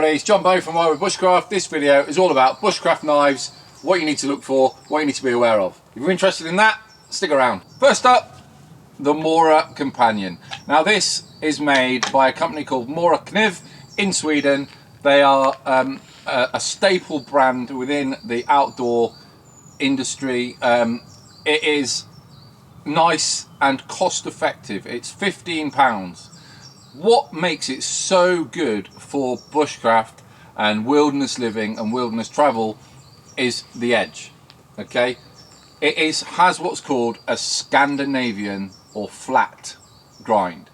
It's John Bow from Mora Bushcraft. This video is all about bushcraft knives, what you need to look for, what you need to be aware of. If you're interested in that, stick around. First up, the Mora Companion. Now this is made by a company called Mora Knife in Sweden. They are a staple brand within the outdoor industry. It is nice and cost effective. It's £15. What makes it so good for bushcraft and wilderness living and wilderness travel is the edge. Okay, it has what's called a Scandinavian or flat grind.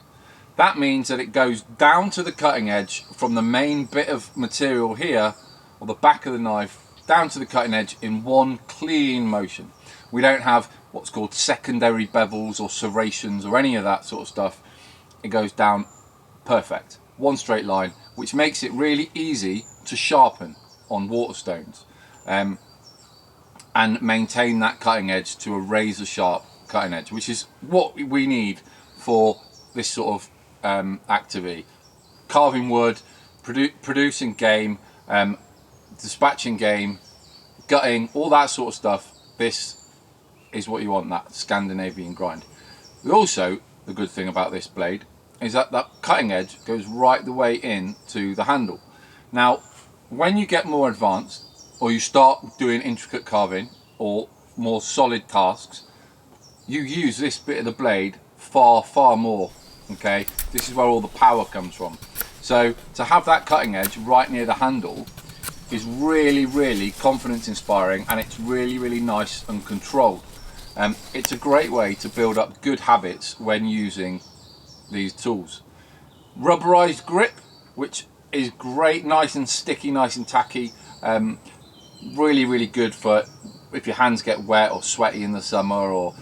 That means that it goes down to the cutting edge from the main bit of material here, or the back of the knife, down to the cutting edge in one clean motion. We don't have what's called secondary bevels or serrations or any of that sort of stuff. It goes down perfect, one straight line, which makes it really easy to sharpen on waterstones and maintain that cutting edge to a razor sharp cutting edge, which is what we need for this sort of activity. Carving wood, producing game, dispatching game, gutting, all that sort of stuff. This is what you want, that Scandinavian grind. Also, the good thing about this blade is that that cutting edge goes right the way in to the handle. Now, when you get more advanced, or you start doing intricate carving or more solid tasks, you use this bit of the blade far more. Okay, this is where all the power comes from. So to have that cutting edge right near the handle is really confidence inspiring, and it's really nice and controlled. It's a great way to build up good habits when using these tools. Rubberized grip, which is great, nice and sticky, nice and tacky. Really good for if your hands get wet or sweaty in the summer, or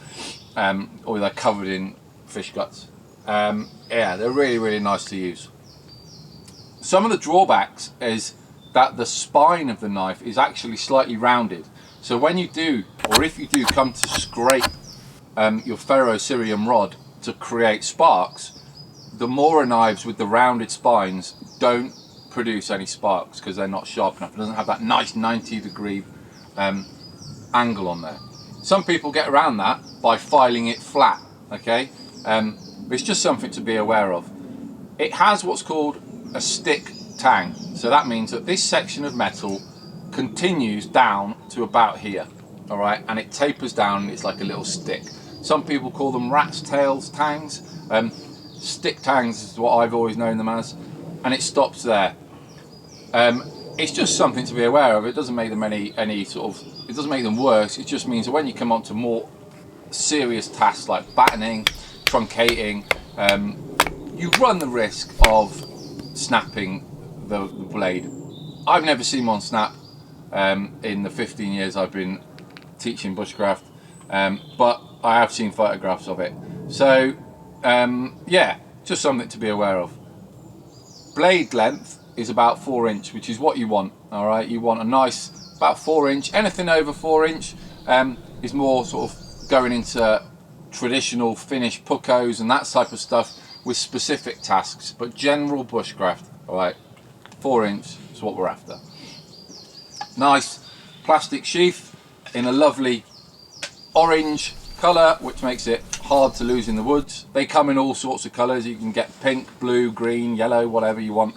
they're covered in fish guts. Yeah, they're really nice to use. Some of the drawbacks is that the spine of the knife is actually slightly rounded. So when you do, or if you do come to scrape your ferrocerium rod to create sparks, the Mora knives with the rounded spines don't produce any sparks because they're not sharp enough. It doesn't have that nice 90-degree angle on there. Some people get around that by filing it flat, okay? But it's just something to be aware of. It has what's called a stick tang. So that means that this section of metal continues down to about here, all right? And it tapers down, it's like a little stick. Some people call them rat's tails tangs. Stick tangs is what I've always known them as, and it stops there. It's just something to be aware of. It doesn't make them any sort of, it doesn't make them worse. It just means that when you come on to more serious tasks like battening, truncating, you run the risk of snapping the blade. I've never seen one snap in the 15 years I've been teaching bushcraft, but I have seen photographs of it. So yeah, just something to be aware of. Blade length is about 4 inch, which is what you want. All right, you want a nice about 4 inch. Anything over 4 inch is more sort of going into traditional Finnish pukkos and that type of stuff with specific tasks. But general bushcraft, all right, 4 inch is what we're after. Nice plastic sheath in a lovely orange colour, which makes it hard to lose in the woods. They come in all sorts of colours. You can get pink, blue, green, yellow, whatever you want.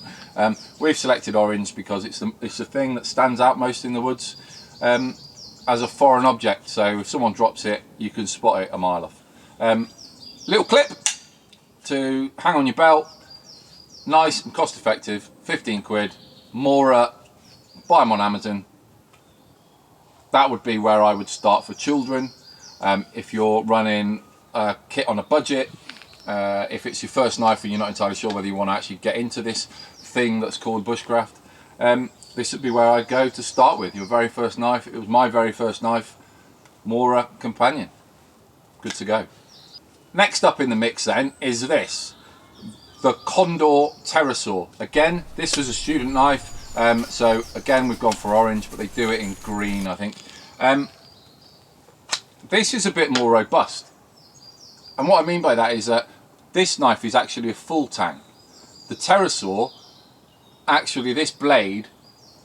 We've selected orange because it's the thing that stands out most in the woods as a foreign object. So if someone drops it, you can spot it a mile off. Little clip to hang on your belt. Nice and cost effective, 15 quid. Mora, buy them on Amazon. That would be where I would start for children. If you're running a kit on a budget, if it's your first knife and you're not entirely sure whether you want to actually get into this thing that's called bushcraft, this would be where I'd go to start with. Your very first knife. It was my very first knife, Mora Companion. Good to go. Next up in the mix then is this, the Condor Pterosaur. Again, this was a student knife, so again we've gone for orange, but they do it in green, I think. This is a bit more robust, and what I mean by that is that this knife is actually a full tang. The Pterosaur actually this blade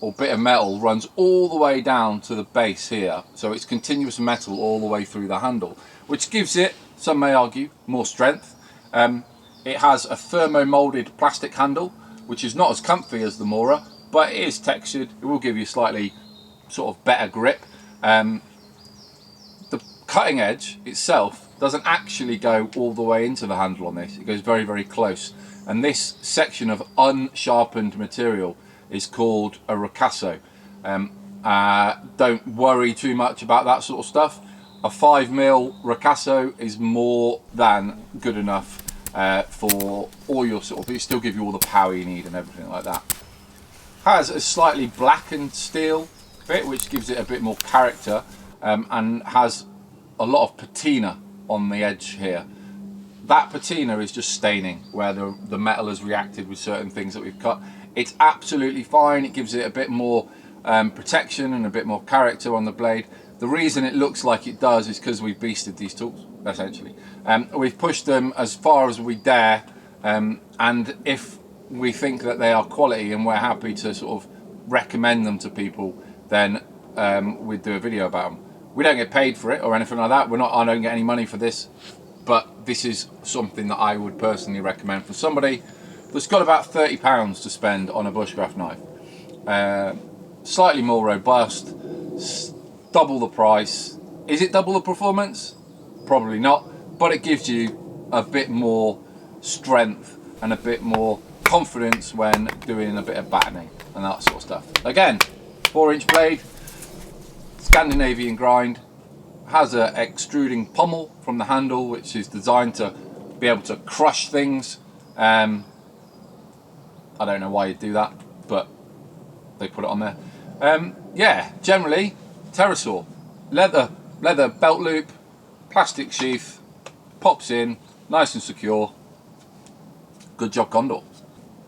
or bit of metal runs all the way down to the base here, so it's continuous metal all the way through the handle, which gives it, some may argue, more strength. It has a thermo-molded plastic handle, which is not as comfy as the Mora, but it is textured. It will give you slightly sort of better grip. The cutting edge itself doesn't actually go all the way into the handle on this. It goes very, very close. And this section of unsharpened material is called a ricasso. Don't worry too much about that sort of stuff. A 5mm ricasso is more than good enough for all your sort of, it still give you all the power you need and everything like that. Has a slightly blackened steel bit, which gives it a bit more character, and has a lot of patina on the edge here. That patina is just staining where the metal has reacted with certain things that we've cut. It's absolutely fine. It gives it a bit more protection and a bit more character on the blade. The reason it looks like it does is because we've beasted these tools, essentially. We've pushed them as far as we dare, and if we think that they are quality and we're happy to sort of recommend them to people, then we'd do a video about them. We don't get paid for it or anything like that. I don't get any money for this, but this is something that I would personally recommend for somebody that's got about £30 to spend on a bushcraft knife. Slightly more robust, double the price. Is it double the performance? Probably not, but it gives you a bit more strength and a bit more confidence when doing a bit of battening and that sort of stuff. Again, 4-inch blade, Scandinavian grind, has a extruding pommel from the handle, which is designed to be able to crush things. I don't know why you do that, but they put it on there. Yeah, generally pterosaur, leather belt loop, plastic sheath, pops in, nice and secure. Good job, Condor.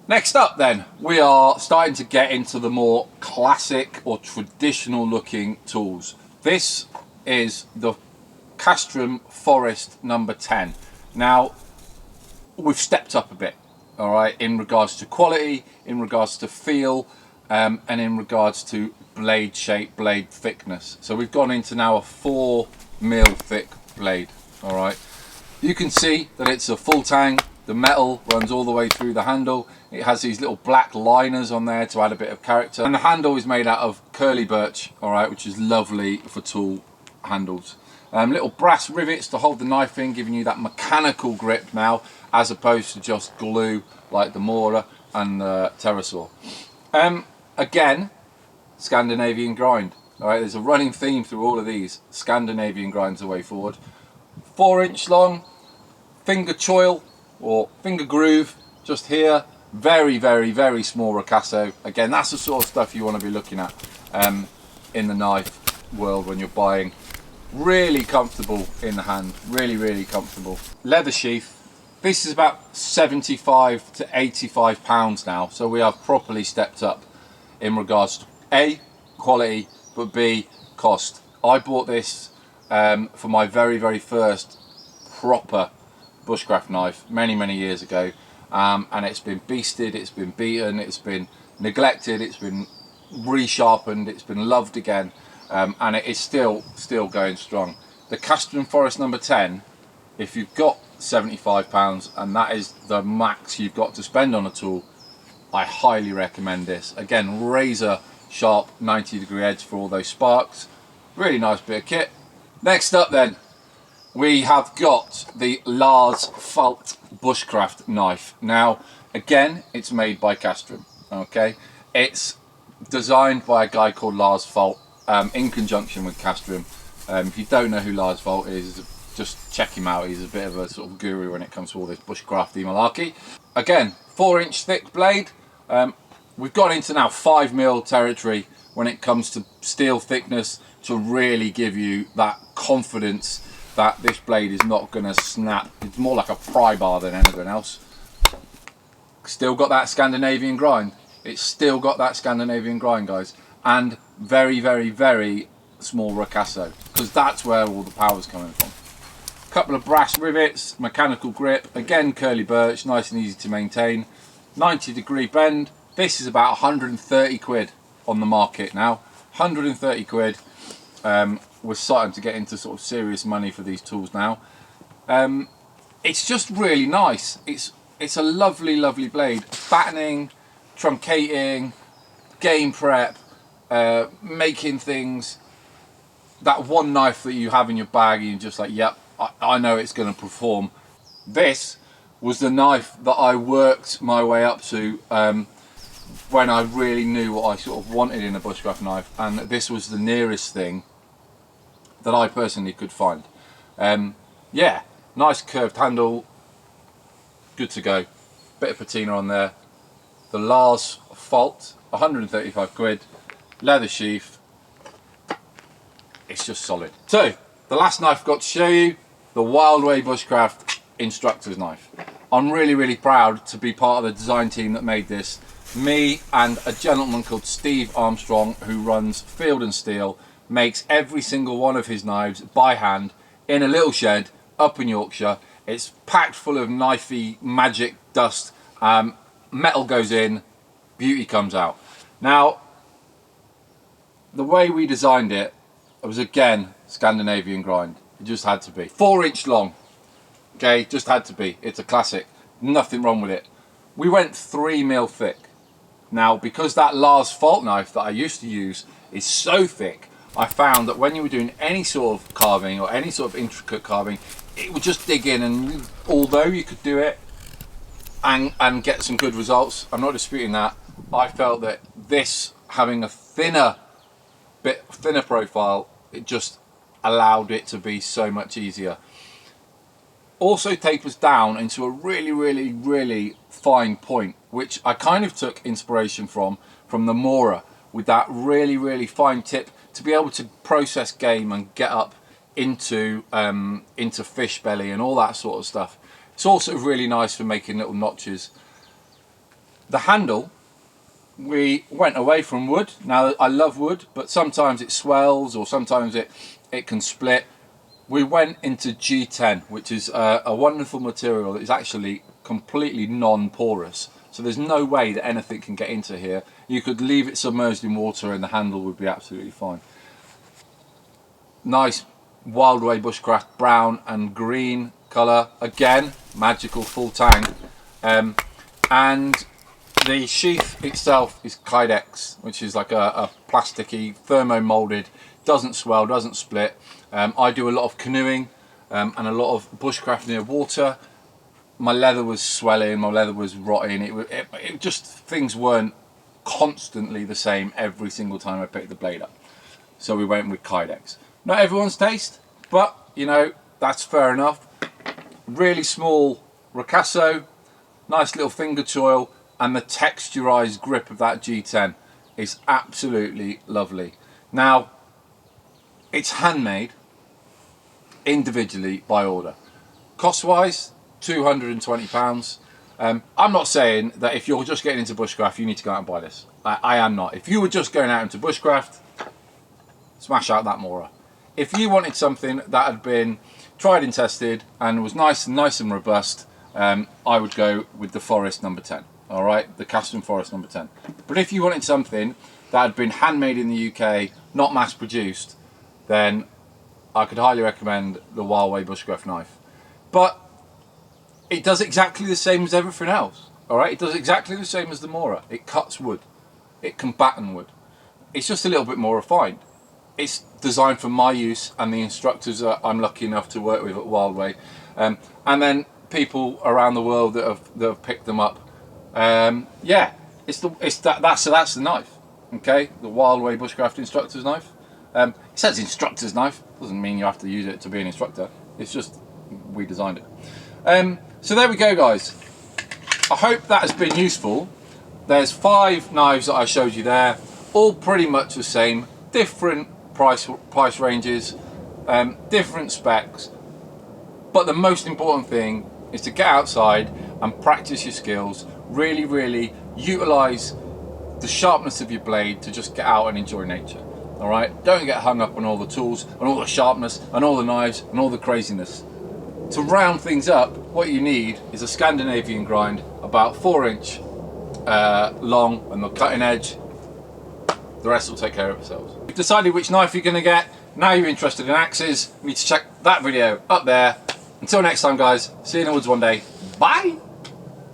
Next up then, we are starting to get into the more classic or traditional looking tools. This is the Castrum Forest number 10. Now, we've stepped up a bit, all right, in regards to quality, in regards to feel, and in regards to blade shape, blade thickness. So we've gone into now a 4mm thick blade, all right. You can see that it's a full tang. The metal runs all the way through the handle. It has these little black liners on there to add a bit of character. And the handle is made out of curly birch, all right, which is lovely for tool handles. Little brass rivets to hold the knife in, giving you that mechanical grip now, as opposed to just glue like the Mora and the pterosaur. Again, Scandinavian grind. All right, there's a running theme through all of these. Scandinavian grind's the way forward. 4-inch long, finger choil or finger groove just here. Very, very, very small ricasso. Again, that's the sort of stuff you want to be looking at in the knife world when you're buying. Really comfortable in the hand, really, really comfortable. Leather sheath. This is about 75 to 85 pounds now, so we have properly stepped up in regards to A, quality, but B, cost. I bought this for my very, very first proper bushcraft knife many, many years ago, and it's been beasted, it's been beaten, it's been neglected, it's been resharpened, it's been loved again, and it is still going strong. The Castrum Forest number 10, if you've got £75 and that is the max you've got to spend on a tool, I highly recommend this. Again, razor sharp 90-degree edge for all those sparks. Really nice bit of kit. Next up then, we have got the Lars Falt bushcraft knife. Now, again, it's made by Castrum, okay? It's designed by a guy called Lars Falt in conjunction with Castrum. If you don't know who Lars Falt is, just check him out. He's a bit of a sort of guru when it comes to all this bushcrafty malarkey. Again, 4-inch thick blade. We've got into now 5mm territory when it comes to steel thickness to really give you that confidence that this blade is not going to snap. It's more like a pry bar than anything else. Still got that Scandinavian grind. It's still got that Scandinavian grind, guys. And very, very, very small ricasso, because that's where all the power's coming from. Couple of brass rivets, mechanical grip, again curly birch, nice and easy to maintain. 90-degree bend, This is about 130 quid on the market now. 130 quid. We're starting to get into sort of serious money for these tools now. It's just really nice. It's a lovely, lovely blade. Battening, truncating, game prep, making things. That one knife that you have in your bag, you're just like, yep, I know it's going to perform. This was the knife that I worked my way up to when I really knew what I sort of wanted in a bushcraft knife, and this was the nearest thing that I personally could find. Yeah, nice curved handle, good to go. Bit of patina on there. The Lars Fault, 135 quid, leather sheath. It's just solid. So, the last knife I've got to show you, the Wild Way Bushcraft Instructor's Knife. I'm really, really proud to be part of the design team that made this. Me and a gentleman called Steve Armstrong, who runs Field and Steel, makes every single one of his knives by hand in a little shed up in Yorkshire. It's packed full of knifey magic dust. Metal goes in, beauty comes out. Now, the way we designed it, was again Scandinavian grind. It just had to be 4-inch long. Okay, just had to be. It's a classic. Nothing wrong with it. We went 3mm thick. Now, because that Lars Fault knife that I used to use is so thick, I found that when you were doing any sort of carving or any sort of intricate carving, it would just dig in, and although you could do it and get some good results, I'm not disputing that, I felt that this, having a thinner profile, it just allowed it to be so much easier. Also tapers down into a really, really, really fine point, which I kind of took inspiration from the Mora, with that really, really fine tip to be able to process game and get up into fish belly and all that sort of stuff. It's also really nice for making little notches. The handle, we went away from wood. Now, I love wood, but sometimes it swells or sometimes it can split. We went into G10, which is a wonderful material that is actually completely non-porous. So there's no way that anything can get into here. You could leave it submerged in water and the handle would be absolutely fine. Nice Wild Way Bushcraft brown and green colour. Again, magical full tang. And the sheath itself is Kydex, which is like a plasticky, thermo-moulded, doesn't swell, doesn't split. I do a lot of canoeing and a lot of bushcraft near water. My leather was swelling, my leather was rotting. It just, things weren't constantly the same every single time I picked the blade up. So we went with Kydex. Not everyone's taste, but you know, that's fair enough. Really small ricasso, nice little finger choil, and the texturized grip of that G10 is absolutely lovely. Now, it's handmade individually by order. Cost wise, £220. I'm not saying that if you're just getting into bushcraft you need to go out and buy this. I am not. If you were just going out into bushcraft, smash out that Mora. If you wanted something that had been tried and tested and was nice and robust, I would go with the Forest number 10. All right, the Custom Forest number 10. But if you wanted something that had been handmade in the UK, not mass produced, then I could highly recommend the Wild Way Bushcraft knife. But it does exactly the same as everything else. All right, it does exactly the same as the Mora. It cuts wood, it can batten wood. It's just a little bit more refined. It's designed for my use and the instructors that I'm lucky enough to work with at Wild Way, and then people around the world that have picked them up. Yeah, that's the knife. Okay, the Wild Way Bushcraft Instructor's Knife. It says instructor's knife, doesn't mean you have to use it to be an instructor. It's just we designed it. So there we go, guys. I hope that has been useful. There's 5 knives that I showed you there, all pretty much the same, different price ranges, different specs, but the most important thing is to get outside and practice your skills. Really utilize the sharpness of your blade to just get out and enjoy nature. All right, don't get hung up on all the tools and all the sharpness and all the knives and all the craziness. To round things up, what you need is a Scandinavian grind, about 4-inch, long and the cutting edge. The rest will take care of themselves. You've decided which knife you're going to get. Now you're interested in axes. You need to check that video up there. Until next time, guys. See you in the woods one day. Bye.